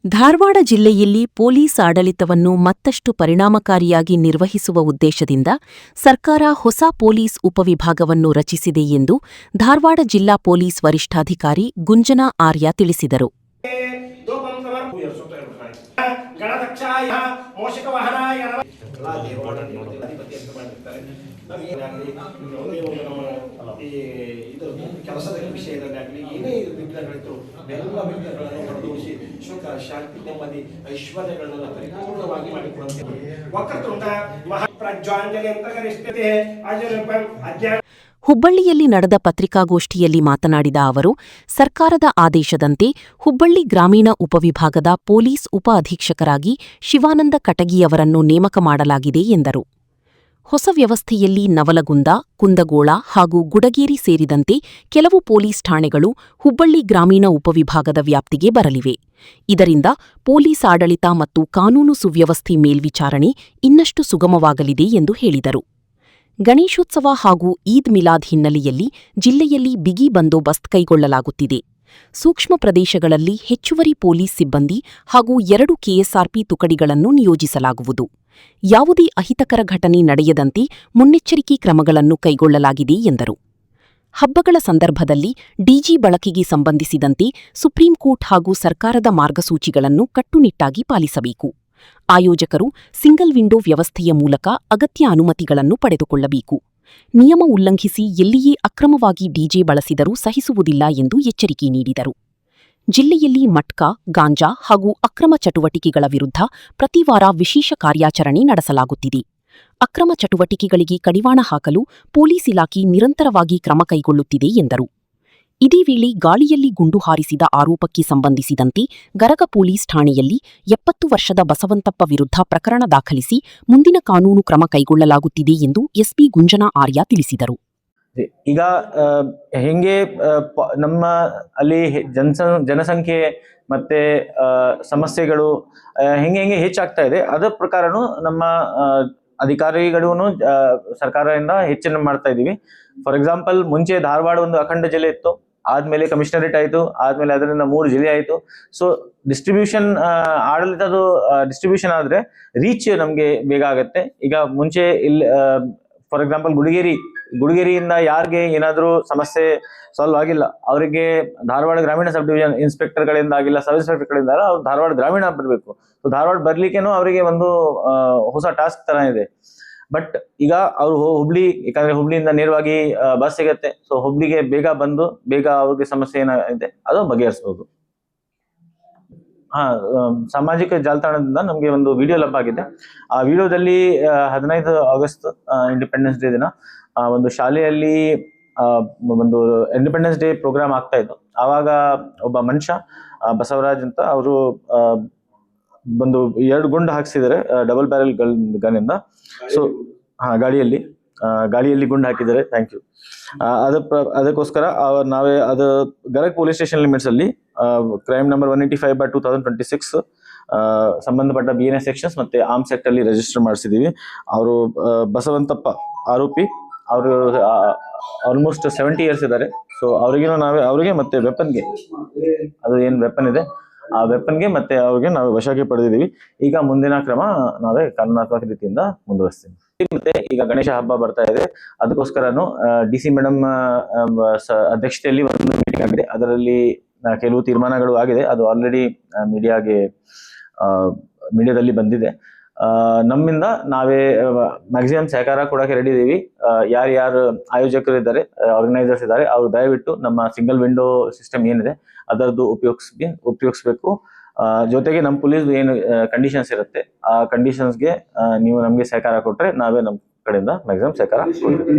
ಧಾರವಾಡ ಜಿಲ್ಲೆಯಲ್ಲಿ ಪೊಲೀಸ್ ಆಡಳಿತವನ್ನು ಮತ್ತಷ್ಟು ಪರಿಣಾಮಕಾರಿಯಾಗಿ ನಿರ್ವಹಿಸುವ ಉದ್ದೇಶದಿಂದ ಸರ್ಕಾರ ಹೊಸ ಪೊಲೀಸ್ ಉಪವಿಭಾಗವನ್ನು ರಚಿಸಿದೆ ಎಂದು ಧಾರವಾಡ ಜಿಲ್ಲಾ ಪೊಲೀಸ್ ವರಿಷ್ಠಾಧಿಕಾರಿ ಗುಂಜನಾ ಆರ್ಯ ತಿಳಿಸಿದರು. ಕೆಲಸದ ವಿಷಯದಲ್ಲಿ ಏನೇ ವಿಘ್ನಗಳಿತ್ತು ಎಲ್ಲ ವಿಘ್ನಗಳನ್ನು ಹೊರತುಪಡಿಸಿ ಸುಖ ಶಾಂತಿ ನೆಮ್ಮದಿ ಐಶ್ವರ್ಯಗಳನ್ನು ಪರಿಪೂರ್ಣವಾಗಿ ಮಾಡಿಕೊಡುತ್ತೇವೆ. ವಕ್ರತುಂಡ ಮಹಾಪ್ರಜ್ವಾಂಜಲಿ ಅಂತ ಕರೆಯುತ್ತೇವೆ. ಹುಬ್ಬಳ್ಳಿಯಲ್ಲಿ ನಡೆದ ಪತ್ರಿಕಾಗೋಷ್ಠಿಯಲ್ಲಿ ಮಾತನಾಡಿದ ಅವರು, ಸರ್ಕಾರದ ಆದೇಶದಂತೆ ಹುಬ್ಬಳ್ಳಿ ಗ್ರಾಮೀಣ ಉಪವಿಭಾಗದ ಪೊಲೀಸ್ ಉಪ ಅಧೀಕ್ಷಕರಾಗಿ ಶಿವಾನಂದ ಕಟಗಿಯವರನ್ನು ನೇಮಕ ಮಾಡಲಾಗಿದೆ ಎಂದರು. ಹೊಸ ವ್ಯವಸ್ಥೆಯಲ್ಲಿ ನವಲಗುಂದ, ಕುಂದಗೋಳ ಹಾಗೂ ಗುಡಗೇರಿ ಸೇರಿದಂತೆ ಕೆಲವು ಪೊಲೀಸ್ ಠಾಣೆಗಳು ಹುಬ್ಬಳ್ಳಿ ಗ್ರಾಮೀಣ ಉಪವಿಭಾಗದ ವ್ಯಾಪ್ತಿಗೆ ಬರಲಿವೆ. ಇದರಿಂದ ಪೊಲೀಸ್ ಆಡಳಿತ ಮತ್ತು ಕಾನೂನು ಸುವ್ಯವಸ್ಥೆ ಮೇಲ್ವಿಚಾರಣೆ ಇನ್ನಷ್ಟು ಸುಗಮವಾಗಲಿದೆ ಎಂದು ಹೇಳಿದರು. ಗಣೇಶೋತ್ಸವ ಹಾಗೂ ಈದ್ ಮಿಲಾದ್ ಹಿನ್ನೆಲೆಯಲ್ಲಿ ಜಿಲ್ಲೆಯಲ್ಲಿ ಬಿಗಿ ಬಂದೋಬಸ್ತ್ ಕೈಗೊಳ್ಳಲಾಗುತ್ತಿದೆ. ಸೂಕ್ಷ್ಮ ಪ್ರದೇಶಗಳಲ್ಲಿ ಹೆಚ್ಚುವರಿ ಪೊಲೀಸ್ ಸಿಬ್ಬಂದಿ ಹಾಗೂ 2 ಕೆಎಸ್ಆರ್ಪಿ ತುಕಡಿಗಳನ್ನು ನಿಯೋಜಿಸಲಾಗುವುದು. ಯಾವುದೇ ಅಹಿತಕರ ಘಟನೆ ನಡೆಯದಂತೆ ಮುನ್ನೆಚ್ಚರಿಕೆ ಕ್ರಮಗಳನ್ನು ಕೈಗೊಳ್ಳಲಾಗಿದೆ ಎಂದರು. ಹಬ್ಬಗಳ ಸಂದರ್ಭದಲ್ಲಿ ಡಿಜಿ ಬಳಕೆಗೆ ಸಂಬಂಧಿಸಿದಂತೆ ಸುಪ್ರೀಂಕೋರ್ಟ್ ಹಾಗೂ ಸರ್ಕಾರದ ಮಾರ್ಗಸೂಚಿಗಳನ್ನು ಕಟ್ಟುನಿಟ್ಟಾಗಿ ಪಾಲಿಸಬೇಕು. ಆಯೋಜಕರು ಸಿಂಗಲ್ ವಿಂಡೋ ವ್ಯವಸ್ಥೆಯ ಮೂಲಕ ಅಗತ್ಯ ಅನುಮತಿಗಳನ್ನು ಪಡೆದುಕೊಳ್ಳಬೇಕು. ನಿಯಮ ಉಲ್ಲಂಘಿಸಿ ಎಲ್ಲಿಯೇ ಅಕ್ರಮವಾಗಿ ಡಿಜೆ ಬಳಸಿದರೂ ಸಹಿಸುವುದಿಲ್ಲ ಎಂದು ಎಚ್ಚರಿಕೆ ನೀಡಿದರು. ಜಿಲ್ಲೆಯಲ್ಲಿ ಮಟ್ಕಾ, ಗಾಂಜಾ ಹಾಗೂ ಅಕ್ರಮ ಚಟುವಟಿಕೆಗಳ ವಿರುದ್ಧ ಪ್ರತಿವಾರ ವಿಶೇಷ ಕಾರ್ಯಾಚರಣೆ ನಡೆಸಲಾಗುತ್ತಿದೆ. ಅಕ್ರಮ ಚಟುವಟಿಕೆಗಳಿಗೆ ಕಡಿವಾಣ ಹಾಕಲು ಪೊಲೀಸ್ ಇಲಾಖೆ ನಿರಂತರವಾಗಿ ಕ್ರಮ ಕೈಗೊಳ್ಳುತ್ತಿದೆ ಎಂದರು. ಇದೇ ವೇಳೆ ಗಾಳಿಯಲ್ಲಿ ಗುಂಡು ಹಾರಿಸಿದ ಆರೋಪಕ್ಕೆ ಸಂಬಂಧಿಸಿದಂತೆ ಗರಗ ಪೊಲೀಸ್ ಠಾಣೆಯಲ್ಲಿ 70 ವರ್ಷದ ಬಸವಂತಪ್ಪ ವಿರುದ್ಧ ಪ್ರಕರಣ ದಾಖಲಿಸಿ ಮುಂದಿನ ಕಾನೂನು ಕ್ರಮ ಕೈಗೊಳ್ಳಲಾಗುತ್ತಿದೆ ಎಂದು ಎಸ್ಪಿ ಗುಂಜನಾ ಆರ್ಯ ತಿಳಿಸಿದರು. ಈಗ ಹೆಂಗೆ ನಮ್ಮ ಅಲ್ಲಿ ಜನಸಂಖ್ಯೆ ಮತ್ತೆ ಸಮಸ್ಯೆಗಳು ಹೆಂಗೆ ಹೆಚ್ಚಾಗ್ತಾ ಇದೆ, ಅದರ ಪ್ರಕಾರನು ನಮ್ಮ ಅಧಿಕಾರಿಗಳೂ ಸರ್ಕಾರದಿಂದ ಹೆಚ್ಚಿನ ಮಾಡ್ತಾ ಇದೀವಿ. ಫಾರ್ ಎಕ್ಸಾಂಪಲ್, ಮುಂಚೆ ಧಾರವಾಡ ಒಂದು ಅಖಂಡ ಜಿಲ್ಲೆ ಇತ್ತು, ಆದ್ಮೇಲೆ ಕಮಿಷನರೇಟ್ ಆಯಿತು, ಆದ್ಮೇಲೆ ಅದರಿಂದ 3 ಜಿಲ್ಲೆ ಆಯಿತು. ಸೊ ಡಿಸ್ಟ್ರಿಬ್ಯೂಷನ್, ಆಡಳಿತದ ಡಿಸ್ಟ್ರಿಬ್ಯೂಷನ್ ಆದ್ರೆ ರೀಚ್ ನಮಗೆ ಬೇಗ ಆಗುತ್ತೆ. ಈಗ ಮುಂಚೆ ಇಲ್ಲಿ ಫಾರ್ ಎಕ್ಸಾಂಪಲ್ ಗುಡಿಗೇರಿಯಿಂದ ಯಾರಿಗೆ ಏನಾದರೂ ಸಮಸ್ಯೆ ಸಾಲ್ವ್ ಆಗಿಲ್ಲ, ಅವರಿಗೆ ಧಾರವಾಡ ಗ್ರಾಮೀಣ ಸಬ್ ಡಿವಿಷನ್ ಇನ್ಸ್ಪೆಕ್ಟರ್ಗಳಿಂದ ಆಗಿಲ್ಲ, ಸಬ್ ಇನ್ಸ್ಪೆಕ್ಟರ್ಗಳಿಂದ ಅವ್ರು ಧಾರವಾಡ ಗ್ರಾಮೀಣ ಬರಬೇಕು. ಸೊ ಧಾರವಾಡ ಬರ್ಲಿಕ್ಕೇನು ಅವರಿಗೆ ಒಂದು ಹೊಸ ಟಾಸ್ಕ್ ತರ ಇದೆ. ಬಟ್ ಈಗ ಅವರು ಹುಬ್ಳಿ, ಯಾಕಂದ್ರೆ ಹುಬ್ಳಿಯಿಂದ ನೇರವಾಗಿ ಬಸ್ ಸಿಗತ್ತೆ. ಸೊ ಹುಬ್ಳಿಗೆ ಬೇಗ ಅವ್ರಿಗೆ ಸಮಸ್ಯೆ ಏನಿದೆ ಅದು ಬಗೆಹರಿಸಬಹುದು. ಸಾಮಾಜಿಕ ಜಾಲತಾಣದಿಂದ ನಮಗೆ ಒಂದು ವಿಡಿಯೋ ಲಭ್ಯ ಆಗಿದೆ. ಆ ವಿಡಿಯೋದಲ್ಲಿ 15 ಆಗಸ್ಟ್ ಇಂಡಿಪೆಂಡೆನ್ಸ್ ಡೇ ದಿನ ಒಂದು ಶಾಲೆಯಲ್ಲಿ ಒಂದು ಇಂಡಿಪೆಂಡೆನ್ಸ್ ಡೇ ಪ್ರೋಗ್ರಾಮ್ ಆಗ್ತಾ ಇತ್ತು. ಆವಾಗ ಒಬ್ಬ ಮನುಷ್ಯ ಬಸವರಾಜ್ ಅಂತ ಅವರು ಒಂದು 2 ಗುಂಡು ಹಾಕ್ಸಿದ್ದಾರೆ ಡಬಲ್ ಬ್ಯಾರೆಲ್ ಗನ್ ಇಂದ. ಸೊ ಗಾಳಿಯಲ್ಲಿ ಗುಂಡು ಹಾಕಿದ್ದಾರೆ. Thank you. ಅದಕ್ಕೋಸ್ಕರ ನಾವೇ ಅದು ಗರಗ್ ಪೊಲೀಸ್ ಸ್ಟೇಷನ್ ಲಿಮಿಟ್ಸ್ ಅಲ್ಲಿ ಕ್ರೈಮ್ ನಂಬರ್ 185/2026 ಸಂಬಂಧಪಟ್ಟ BNS ಸೆಕ್ಷನ್ಸ್ ಮತ್ತೆ ಆರ್ಮ್ಸ್ ಆಕ್ಟ್ ಅಲ್ಲಿ ರಿಜಿಸ್ಟರ್ ಮಾಡಿಸಿದೀವಿ. ಅವರು ಬಸವಂತಪ್ಪ ಆರೋಪಿ, ಅವರು ಆಲ್ಮೋಸ್ಟ್ 70 ಇಯರ್ಸ್ ಇದ್ದಾರೆ. ಸೊ ಅವ್ರಿಗೆ ಮತ್ತೆ ವೆಪನ್ಗೆ, ಅದು ಏನು ವೆಪನ್ ಇದೆ ಆ ವೆಪನ್ಗೆ ಮತ್ತೆ ಅವ್ರಿಗೆ ನಾವು ವಶಕ್ಕೆ ಪಡೆದಿದ್ದೀವಿ. ಈಗ ಮುಂದಿನ ಕ್ರಮ ನಾವೇ ಕಾನೂನಾತ್ಮಕ ರೀತಿಯಿಂದ ಮುಂದುವರಿಸ್ತೀವಿ. ಮತ್ತೆ ಈಗ ಗಣೇಶ ಹಬ್ಬ ಬರ್ತಾ ಇದೆ, ಅದಕ್ಕೋಸ್ಕರನು DC ಮೇಡಮ್ ಅಧ್ಯಕ್ಷತೆಯಲ್ಲಿ ಒಂದು ಮೀಟಿಂಗ್ ಆಗಿದೆ. ಅದರಲ್ಲಿ ಕೆಲವು ತೀರ್ಮಾನಗಳು ಆಗಿದೆ. ಅದು ಆಲ್ರೆಡಿ ಮೀಡಿಯಾದಲ್ಲಿ ಬಂದಿದೆ. ನಮ್ಮಿಂದ ನಾವೇ ಮ್ಯಾಕ್ಸಿಮಮ್ ಸಹಕಾರ ಕೊಡಕ್ಕೆ ರೆಡಿ ಇದೀವಿ. ಯಾರ್ಯಾರು ಆಯೋಜಕರು ಇದ್ದಾರೆ, ಆರ್ಗನೈಸರ್ಸ್ ಇದ್ದಾರೆ, ಅವರು ದಯವಿಟ್ಟು ನಮ್ಮ ಸಿಂಗಲ್ ವಿಂಡೋ ಸಿಸ್ಟಮ್ ಏನಿದೆ ಅದರದ್ದು ಉಪಯೋಗಿಸ್ಬೇಕು. ಜೊತೆಗೆ ನಮ್ಮ ಪೊಲೀಸ್ ಏನು ಕಂಡೀಷನ್ಸ್ ಇರುತ್ತೆ ಆ ಕಂಡೀಷನ್ಸ್ಗೆ ನೀವು ನಮಗೆ ಸಹಕಾರ ಕೊಟ್ರೆ ನಾವೇ ನಮ್ಮ ಕಡೆಯಿಂದ ಮ್ಯಾಕ್ಸಿಮಮ್ ಸಹಕಾರ ಕೊಡ್ತೀವಿ.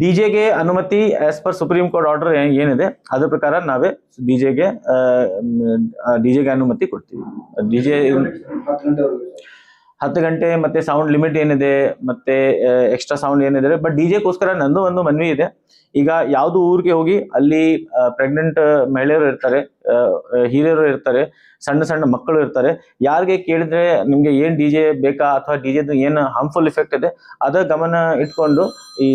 ಡಿಜೆಗೆ ಅನುಮತಿ as per supreme court order ಏನಿದೆ ಅದ್ರ ಪ್ರಕಾರ ನಾವೇ ಡಿಜೆಗೆ ಅನುಮತಿ ಕೊಡ್ತೀವಿ. ಡಿಜೆ 10 ಗಂಟೆ ಮತ್ತೆ ಸೌಂಡ್ ಲಿಮಿಟ್ ಏನಿದೆ, ಮತ್ತೆ ಎಕ್ಸ್ಟ್ರಾ ಸೌಂಡ್ ಏನಿದೆ. ಬಟ್ ಡಿಜೆಗೋಸ್ಕರ ನಂದು ಒಂದು ಮನವಿ ಇದೆ. ಈಗ ಯಾವ್ದು ಊರಿಗೆ ಹೋಗಿ ಅಲ್ಲಿ ಪ್ರೆಗ್ನೆಂಟ್ ಮಹಿಳೆಯರು ಇರ್ತಾರೆ, ಹಿರಿಯರು ಇರ್ತಾರೆ, ಸಣ್ಣ ಮಕ್ಕಳು ಇರ್ತಾರೆ. ಯಾರಿಗೆ ಕೇಳಿದ್ರೆ ನಿಮ್ಗೆ ಏನ್ ಡಿಜೆ ಬೇಕಾ ಅಥವಾ ಡಿಜೆದು ಏನು ಹಾರ್ಮ್ಫುಲ್ ಇಫೆಕ್ಟ್ ಇದೆ ಅದ ಗಮನ ಇಟ್ಕೊಂಡು ಈ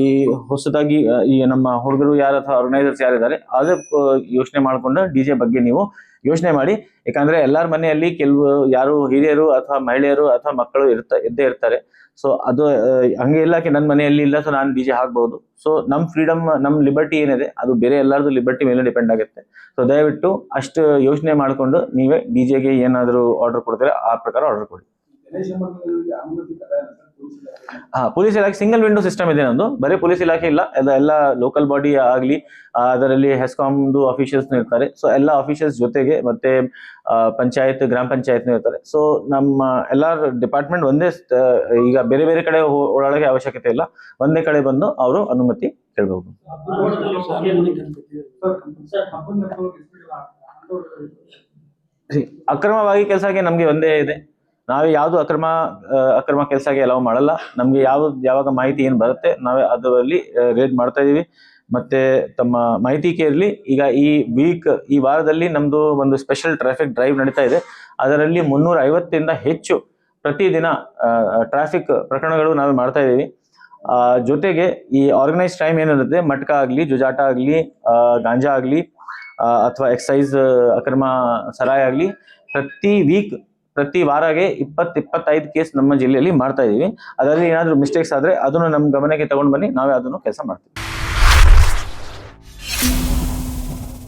ಹೊಸದಾಗಿ ಈ ನಮ್ಮ ಹುಡುಗರು ಯಾರು ಅಥವಾ ಆರ್ಗನೈಸರ್ಸ್ ಯಾರಿದ್ದಾರೆ ಅದೇ ಯೋಚನೆ ಮಾಡ್ಕೊಂಡು ಡಿಜೆ ಬಗ್ಗೆ ನೀವು ಯೋಚನೆ ಮಾಡಿ. ಯಾಕಂದ್ರೆ ಎಲ್ಲರ ಮನೆಯಲ್ಲಿ ಕೆಲವು ಯಾರು ಹಿರಿಯರು ಅಥವಾ ಮಹಿಳೆಯರು ಅಥವಾ ಮಕ್ಕಳು ಇದ್ದೇ ಇರ್ತಾರೆ. ಸೊ ಅದು ಹಂಗೆ ಇಲ್ಲಕ್ಕೆ ನನ್ನ ಮನೆಯಲ್ಲಿ ಇಲ್ಲ, ಸೊ ನಾನು ಡಿಜೆ ಹಾಕ್ಬಹುದು. ಸೊ ನಮ್ ಫ್ರೀಡಮ್, ನಮ್ ಲಿಬರ್ಟಿ ಏನಿದೆ ಅದು ಬೇರೆ ಎಲ್ಲರದು ಲಿಬರ್ಟಿ ಮೇಲೆ ಡಿಪೆಂಡ್ ಆಗುತ್ತೆ. ಸೊ ದಯವಿಟ್ಟು ಅಷ್ಟು ಯೋಚನೆ ಮಾಡ್ಕೊಂಡು ನೀವೇ ಡಿಜೆಗೆ ಏನಾದರೂ ಆರ್ಡರ್ ಕೊಡ್ತೀರಾ ಆ ಪ್ರಕಾರ ಆರ್ಡರ್ ಕೊಡಿ. ಪೊಲೀಸ್ ಇಲಾಖೆ ಸಿಂಗಲ್ ವಿಂಡೋ ಸಿಸ್ಟಮ್ ಇದೆ ನಂದು. ಬರೀ ಪೊಲೀಸ್ ಇಲಾಖೆ ಇಲ್ಲ, ಎಲ್ಲ ಲೋಕಲ್ ಬಾಡಿ ಆಗ್ಲಿ, ಅದರಲ್ಲಿ ಹೆಸ್ಕಾಮ್ದು ಅಫಿಷಿಯಲ್ಸ್ ಇರ್ತಾರೆ. ಸೊ ಎಲ್ಲ ಅಫಿಷಿಯಲ್ಸ್ ಜೊತೆಗೆ ಮತ್ತೆ ಪಂಚಾಯತ್, ಗ್ರಾಮ ಪಂಚಾಯತ್ ಇರ್ತಾರೆ. ಸೊ ನಮ್ಮ ಎಲ್ಲರ ಡಿಪಾರ್ಟ್ಮೆಂಟ್ ಒಂದೇ, ಈಗ ಬೇರೆ ಬೇರೆ ಕಡೆ ಓಡಾಡೋಕೆ ಅವಶ್ಯಕತೆ ಇಲ್ಲ, ಒಂದೇ ಕಡೆ ಬಂದು ಅವರು ಅನುಮತಿ ಕೇಳಬಹುದು. ಅಕ್ರಮವಾಗಿ ಕೆಲಸಕ್ಕೆ ನಮ್ಗೆ ಒಂದೇ ಇದೆ, ನಾವೇ ಯಾವ್ದು ಅಕ್ರಮ ಕೆಲಸಕ್ಕೆ ಅಲೌ ಮಾಡಲ್ಲ. ನಮ್ಗೆ ಯಾವಾಗ ಮಾಹಿತಿ ಏನ್ ಬರುತ್ತೆ ನಾವೇ ಅದರಲ್ಲಿ ರೇಡ್ ಮಾಡ್ತಾ ಇದೀವಿ. ಮತ್ತೆ ತಮ್ಮ ಮಾಹಿತಿಗೆ ಇರಲಿ, ಈಗ ಈ ವಾರದಲ್ಲಿ ನಮ್ದು ಒಂದು ಸ್ಪೆಷಲ್ ಟ್ರಾಫಿಕ್ ಡ್ರೈವ್ ನಡೀತಾ ಇದೆ. ಅದರಲ್ಲಿ 350 ಹೆಚ್ಚು ಪ್ರತಿದಿನ ಟ್ರಾಫಿಕ್ ಪ್ರಕರಣಗಳು ನಾವೇ ಮಾಡ್ತಾ ಇದೀವಿ. ಜೊತೆಗೆ ಈ ಆರ್ಗನೈಸ್ ಕ್ರೈಮ್ ಏನಿರುತ್ತೆ, ಮಟ್ಕ ಆಗ್ಲಿ, ಜುಜಾಟ ಆಗ್ಲಿ, ಗಾಂಜಾ ಆಗ್ಲಿ, ಅಥವಾ ಎಕ್ಸೈಸ್ ಅಕ್ರಮ ಸರಾಯ ಆಗ್ಲಿ, ಪ್ರತಿ ವಾರಗೆ 20-25 ಕೇಸ್ ನಮ್ಮ ಜಿಲ್ಲೆಯಲ್ಲಿ ಮಾಡ್ತಾ ಇದೀವಿ. ಅದರಲ್ಲಿ ಏನಾದ್ರು ಮಿಸ್ಟೇಕ್ಸ್ ಆದ್ರೆ ಅದನ್ನು ನಮ್ಮ ಗಮನಕ್ಕೆ ತಗೊಂಡು ಬನ್ನಿ, ನಾವೇ ಅದನ್ನು ಕೆಲಸ ಮಾಡ್ತೀವಿ.